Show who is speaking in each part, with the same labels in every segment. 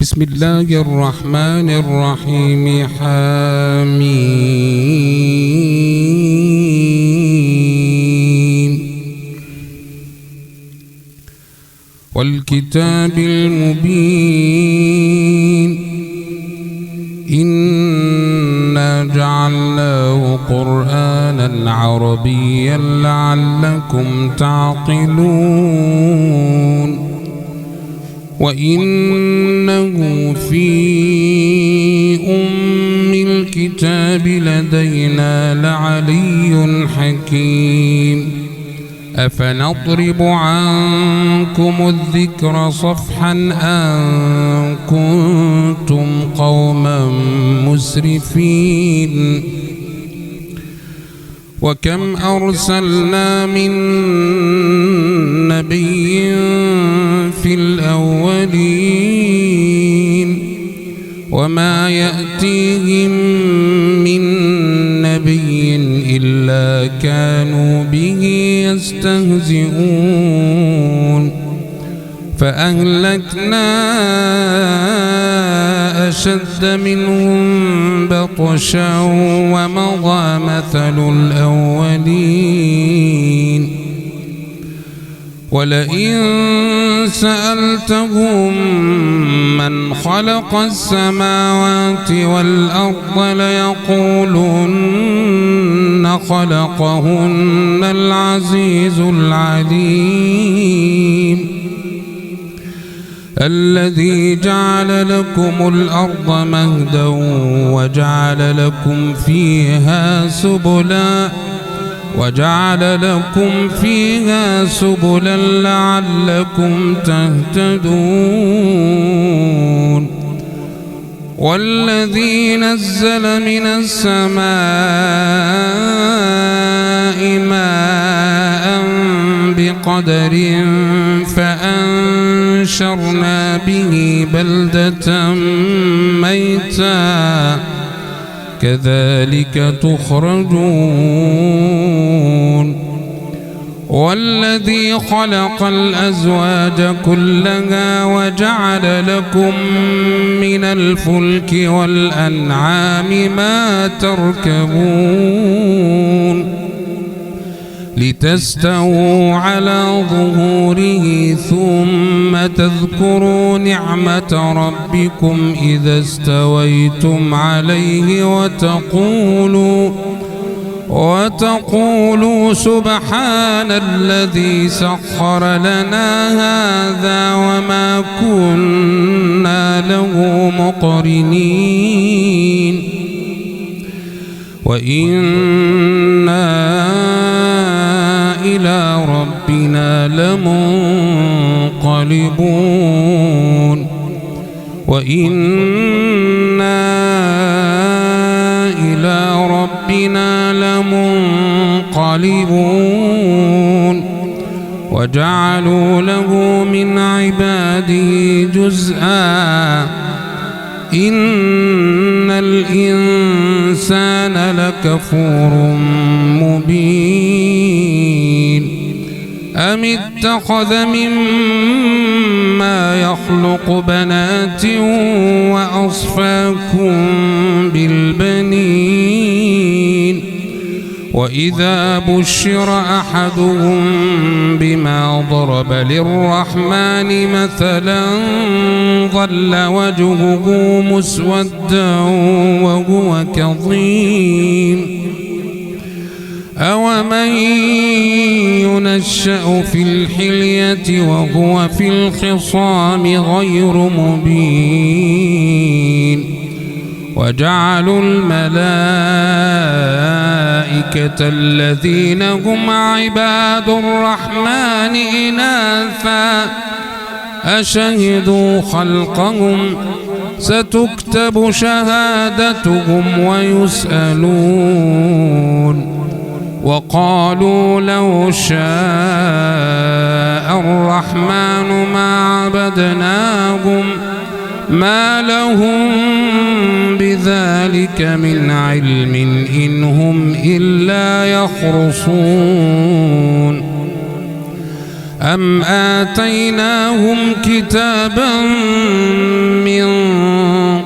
Speaker 1: بسم الله الرحمن الرحيم. حميم والكتاب المبين إنا جعلناه قرآنا عربيا لعلكم تعقلون وإنه في أم الكتاب لدينا لعلي حكيم. أفنضرب عنكم الذكر صفحا أن كنتم قوما مسرفين وكم أرسلنا من نبي في الأولين وما يأتيهم من نبي إلا كانوا به يستهزئون فأهلكنا أشد منهم بطشا ومضى مثل الأولين ولئن سألتهم من خلق السماوات والأرض ليقولن خلقهن العزيز العليم الذي جعل لكم الأرض مهدا وجعل لكم فيها سبلا لعلكم تهتدون والذي نزل من السماء ماء بقدر فأنشرنا به بلدة ميتا كذلك تخرجون والذي خلق الأزواج كلها وجعل لكم من الفلك والأنعام ما تركبون لتستووا على ظهوره ثم تذكروا نعمة ربكم إذا استويتم عليه وتقولوا سبحان الذي سخر لنا هذا وما كنا له مقرنين وإنا إلى ربنا لمنقلبون وإنا إلى ربنا لمنقلبون وجعلوا له من عباده جزءا إن الإنسان لكفور مبين أم اتخذ مما يخلق بنات وأصفاكم بالبنين وإذا بشر أحدهم بما ضرب للرحمن مثلا ظل وجهه مسودا وهو كظيم أومن ينشأ في الحلية وهو في الخصام غير مبين وجعلوا الملائكة الذين هم عباد الرحمن إناثا أشهدوا خلقهم ستكتب شهادتهم ويسألون وقالوا لو شاء الرحمن ما عبدناهم ما لهم بذلك من علم إن هم إلا يخرصون أم آتيناهم كتابا من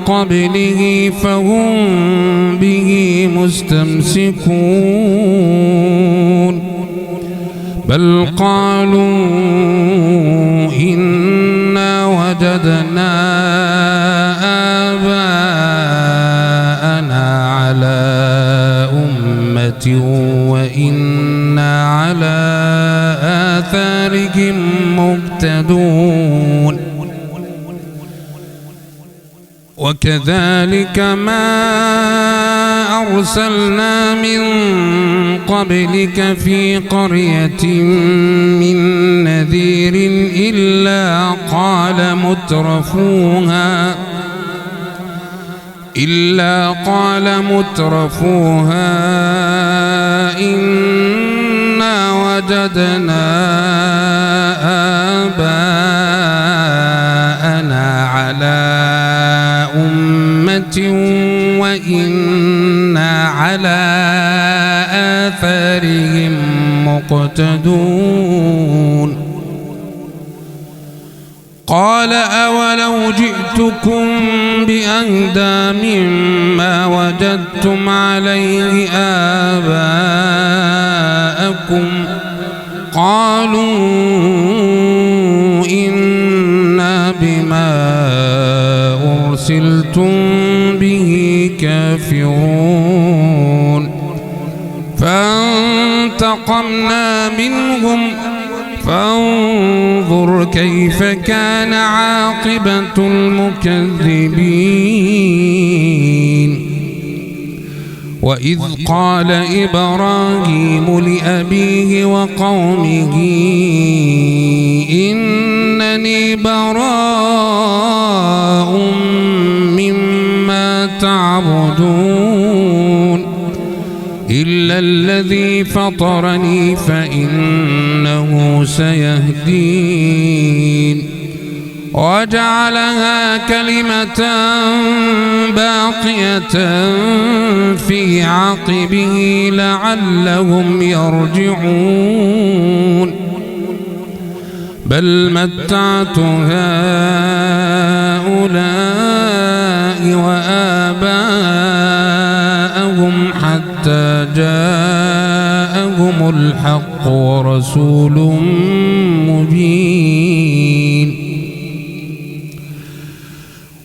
Speaker 1: قبله فهم به مستمسكون بل قالوا إنا وجدنا آباءنا على أمة وإنا على آثارهم مقتدون وكذلك ما أرسلنا من قبلك في قرية من نذير إلا قال مترفوها إنا وجدنا آباءنا على أمة وإنا على آثارهم مقتدون قال أولو جئتكم بأهدى مما وجدتم عليه آباءكم قالوا إنا بما أرسلتم به كافرون فانتقمنا منهم فانظر كيف كان عاقبة المكذبين وإذ قال إبراهيم لأبيه وقومه إنني براء مما تعبدون إلا الذي فطرني فإنه سيهدين وجعلها كلمة باقية في عقبه لعلهم يرجعون بل متعت هؤلاء وآباءهم حتى جاءهم الحق ورسول مبين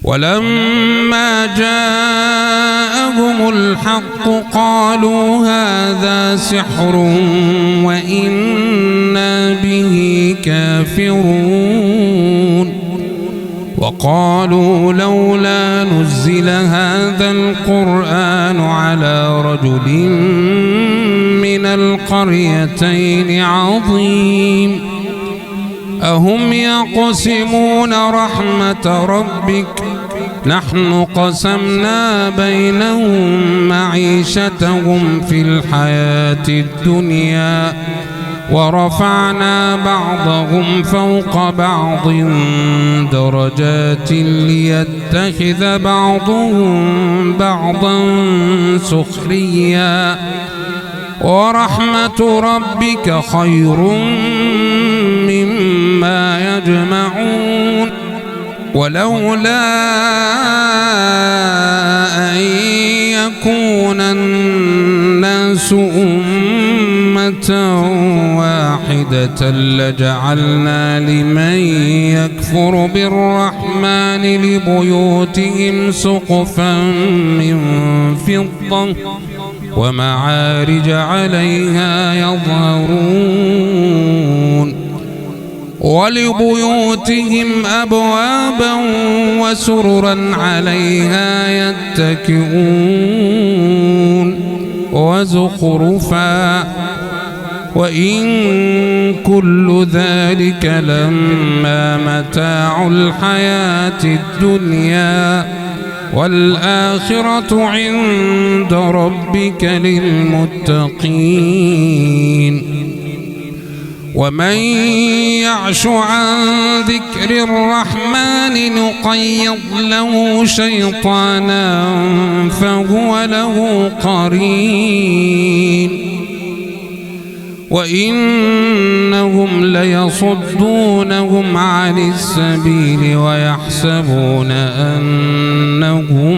Speaker 1: ولما جاءهم الحق قالوا هذا سحر وإنا به كافرون وقالوا لولا نزل هذا القرآن على رجل من القريتين عظيم أهم يقسمون رحمة ربك نحن قسمنا بينهم معيشتهم في الحياة الدنيا ورفعنا بعضهم فوق بعض درجات ليتخذ بعضهم بعضا سخريا ورحمة ربك خير مما يجمعون ولولا أن يكون الناس أمة واحدة لجعلنا لمن يكفر بالرحمن لبيوتهم سقفا من فضة ومعارج عليها يظهرون ولبيوتهم أبوابا وسررا عليها يتكئون وزخرفا وإن كل ذلك لما متاع الحياة الدنيا والآخرة عند ربك للمتقين ومن يعش عن ذكر الرحمن نقيض له شيطانا فهو له قرين وإنهم ليصدونهم عن السبيل ويحسبون أنهم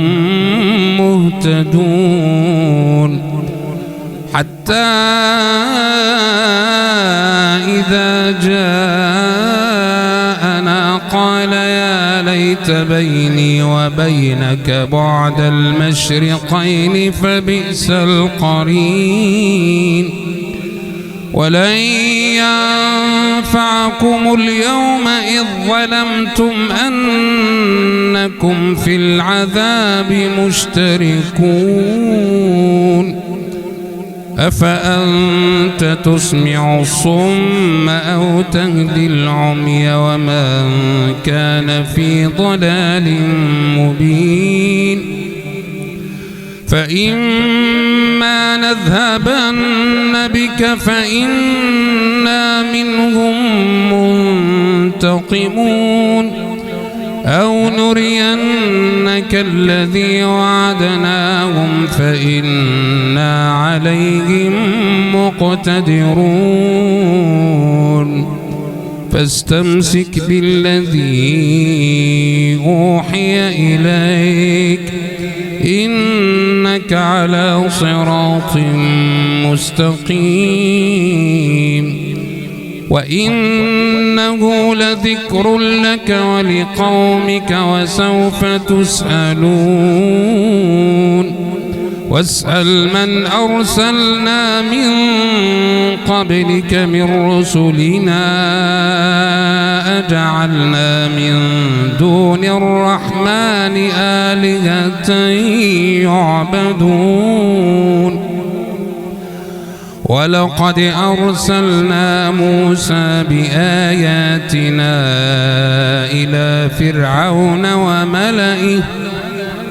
Speaker 1: مهتدون حتى إذا جاءنا قال يا ليت بيني وبينك بعد المشرقين فبئس القرين ولن ينفعكم اليوم إذ ظلمتم أنكم في العذاب مشتركون أفأنت تسمع الصم أو تهدي العمي ومن كان في ضلال مبين فإما نذهبن بك فإنا منهم منتقمون أو نرينك الذي وعدناهم فإنا عليهم مقتدرون فاستمسك بالذي أوحي إليك إنك على صراط مستقيم وإنه لذكر لك ولقومك وسوف تسألون واسأل من أرسلنا من قبلك من رسلنا أجعلنا من دون الرحمن آلهة يعبدون ولقد أرسلنا موسى بآياتنا إلى فرعون وملئه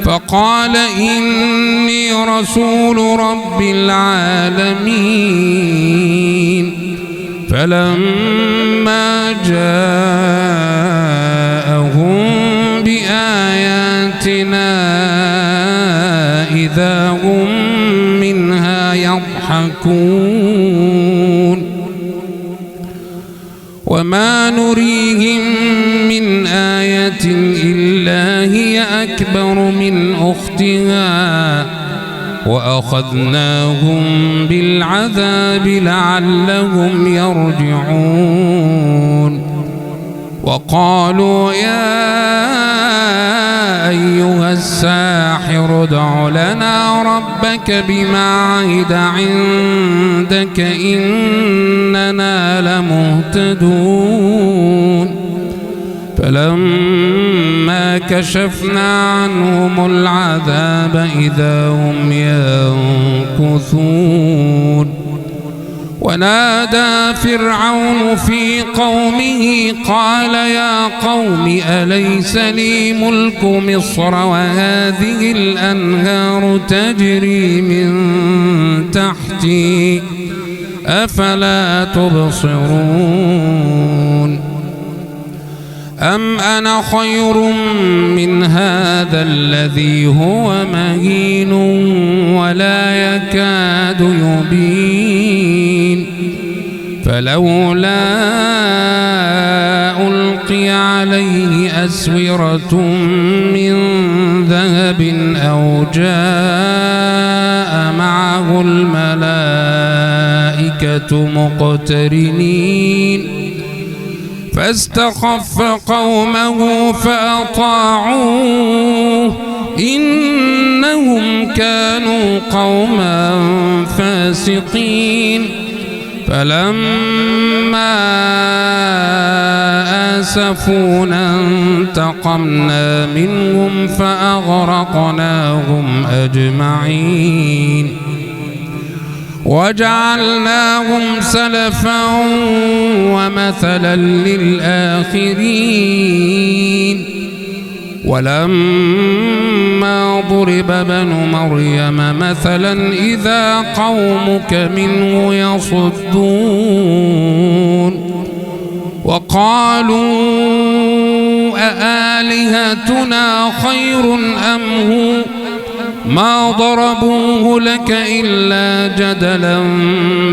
Speaker 1: فقال إني رسول رب العالمين فلما جاءهم بآياتنا إذا هم منها يضحكون وما نريهم من آية إلا هي أكبر من أختها وأخذناهم بالعذاب لعلهم يرجعون وقالوا يا أيها الساحر ادع لنا ربك بما عهد عندك إننا لمهتدون فلما كشفنا عنهم العذاب إذا هم ينكثون ونادى فرعون في قومه قال يا قوم أليس لي ملك مصر وهذه الأنهار تجري من تحتي أفلا تبصرون أم أنا خير من هذا الذي هو مهين ولا يكاد يبين فلولا ألقي عليه أسورة من ذهب أو جاء معه الملائكة مقترنين فاستخف قومه فأطاعوه إنهم كانوا قوما فاسقين فلما آسفونا انتقمنا منهم فأغرقناهم أجمعين وجعلناهم سلفا ومثلا للآخرين ولما ضرب ابن مريم مثلا إذا قومك منه يصدون وقالوا أآلهتنا خير أم هو ما ضربوه لك إلا جدلا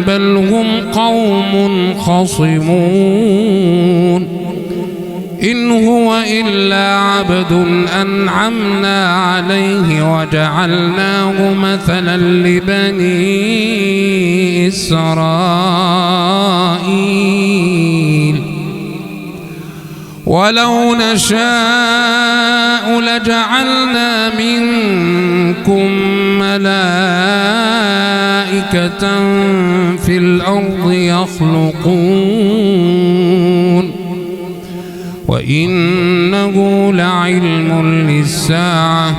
Speaker 1: بل هم قوم خصمون إن هو إلا عبد أنعمنا عليه وجعلناه مثلا لبني إسرائيل ولو نشاء لجعلنا منكم ملائكة في الأرض يخلقون وإنه لعلم للساعة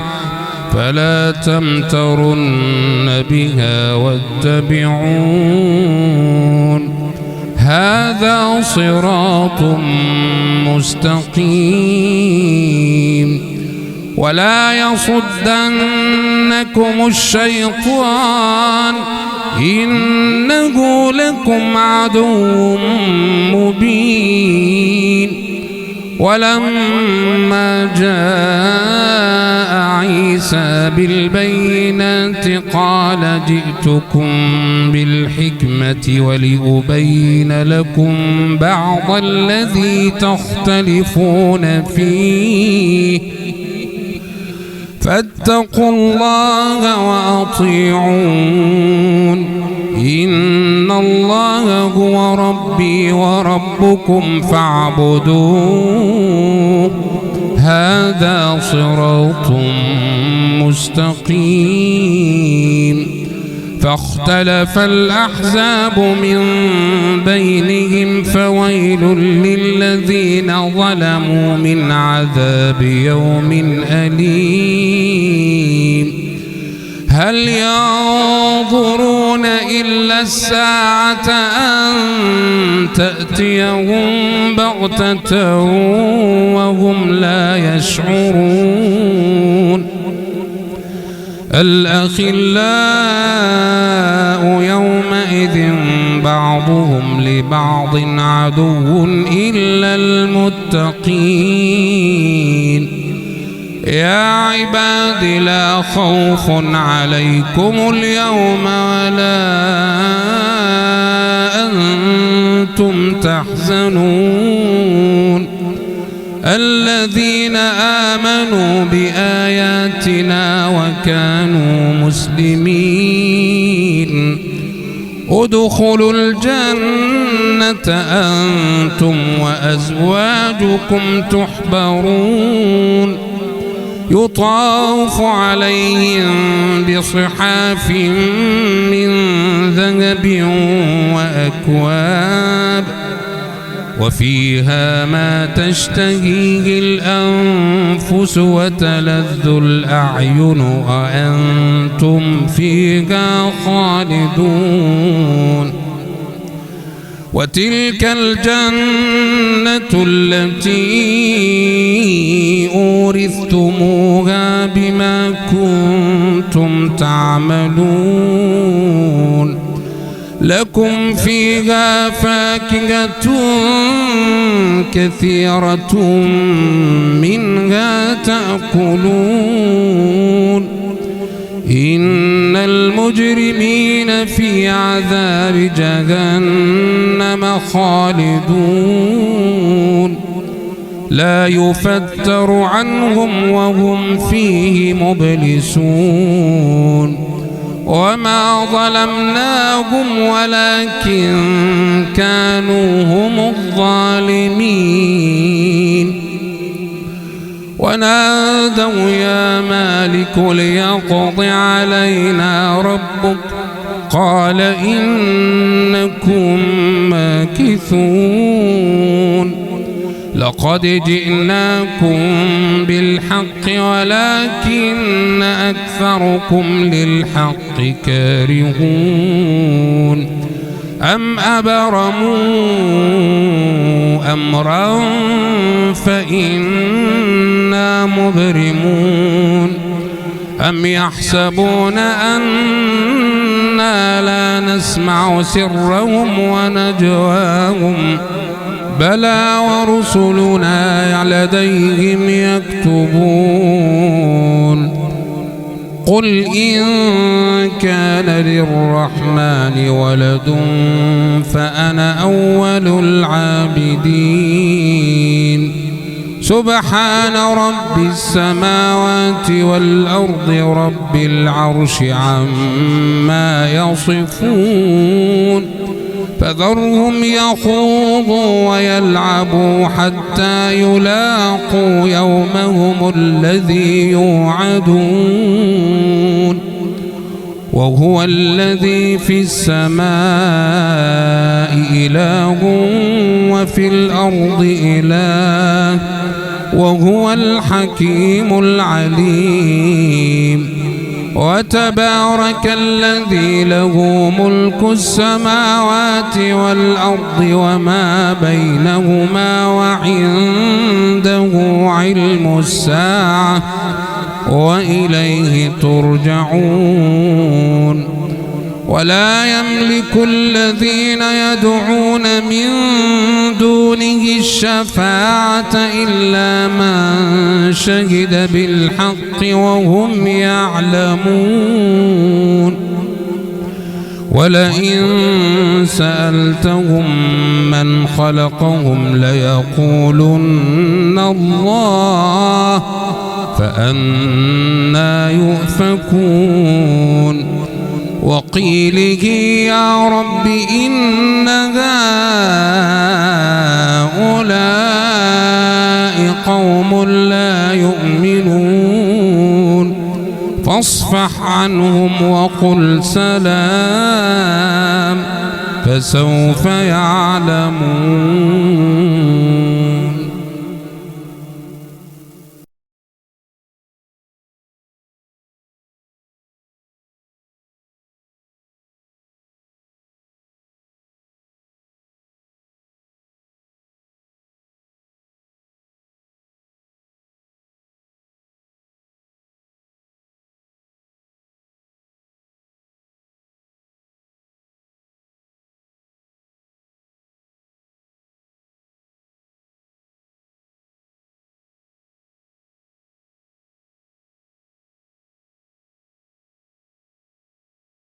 Speaker 1: فلا تمترن بها واتبعون هذا صراط مستقيم ولا يصدنكم الشيطان إنه لكم عدو مبين ولما جاء عيسى بالبينات قال جئتكم بالحكمة ولأبين لكم بعض الذي تختلفون فيه فاتقوا الله وأطيعون إن الله هو ربي وربكم فاعبدوه هذا صراط مستقيم فاختلف الأحزاب من بينهم فويل للذين ظلموا من عذاب يوم أليم هل ينظرون إلا الساعة أن تأتيهم بغتة وهم لا يشعرون الأخلاء يومئذ بعضهم لبعض عدو إلا المتقين يا عباد لا خوف عليكم اليوم ولا أنتم تحزنون الذين آمنوا بآياتنا وكانوا مسلمين ادخلوا الجنة أنتم وأزواجكم تحبرون يطاف عليهم بصحاف من ذهب وأكواب وفيها ما تشتهيه الأنفس وتلذ الأعين وأنتم فيها خالدون وتلك الجنة التي أورثتموها بما كنتم تعملون لكم فيها فاكهة كثيرة منها تأكلون إن المجرمين في عذاب جهنم خالدون لا يفتر عنهم وهم فيه مبلسون وما ظلمناهم ولكن كانوا هم الظالمين ونادوا يا مالك ليقض علينا ربك قال إنكم ماكثون لقد جئناكم بالحق ولكن أكثركم للحق كارهون أم أبرموا أمرا فإنا مبرمون أم يحسبون أنا لا نسمع سرهم ونجواهم بلى ورسلنا لديهم يكتبون قل إن كان للرحمن ولد فأنا أول العابدين سبحان رب السماوات والأرض رب العرش عما يصفون فذرهم يخوضوا ويلعبوا حتى يلاقوا يومهم الذي يوعدون وهو الذي في السماء إله وفي الأرض إله وهو الحكيم العليم وتبارك الذي له ملك السماوات والأرض وما بينهما وعنده علم الساعة وإليه ترجعون ولا يملك الذين يدعون من دونه الشفاعة إلا من شهد بالحق وهم يعلمون ولئن سألتهم من خلقهم ليقولن الله فأنى يؤفكون وقيله يا رب إن هؤلاء قوم لا يؤمنون فاصفح عنهم وقل سلام فسوف يعلمون.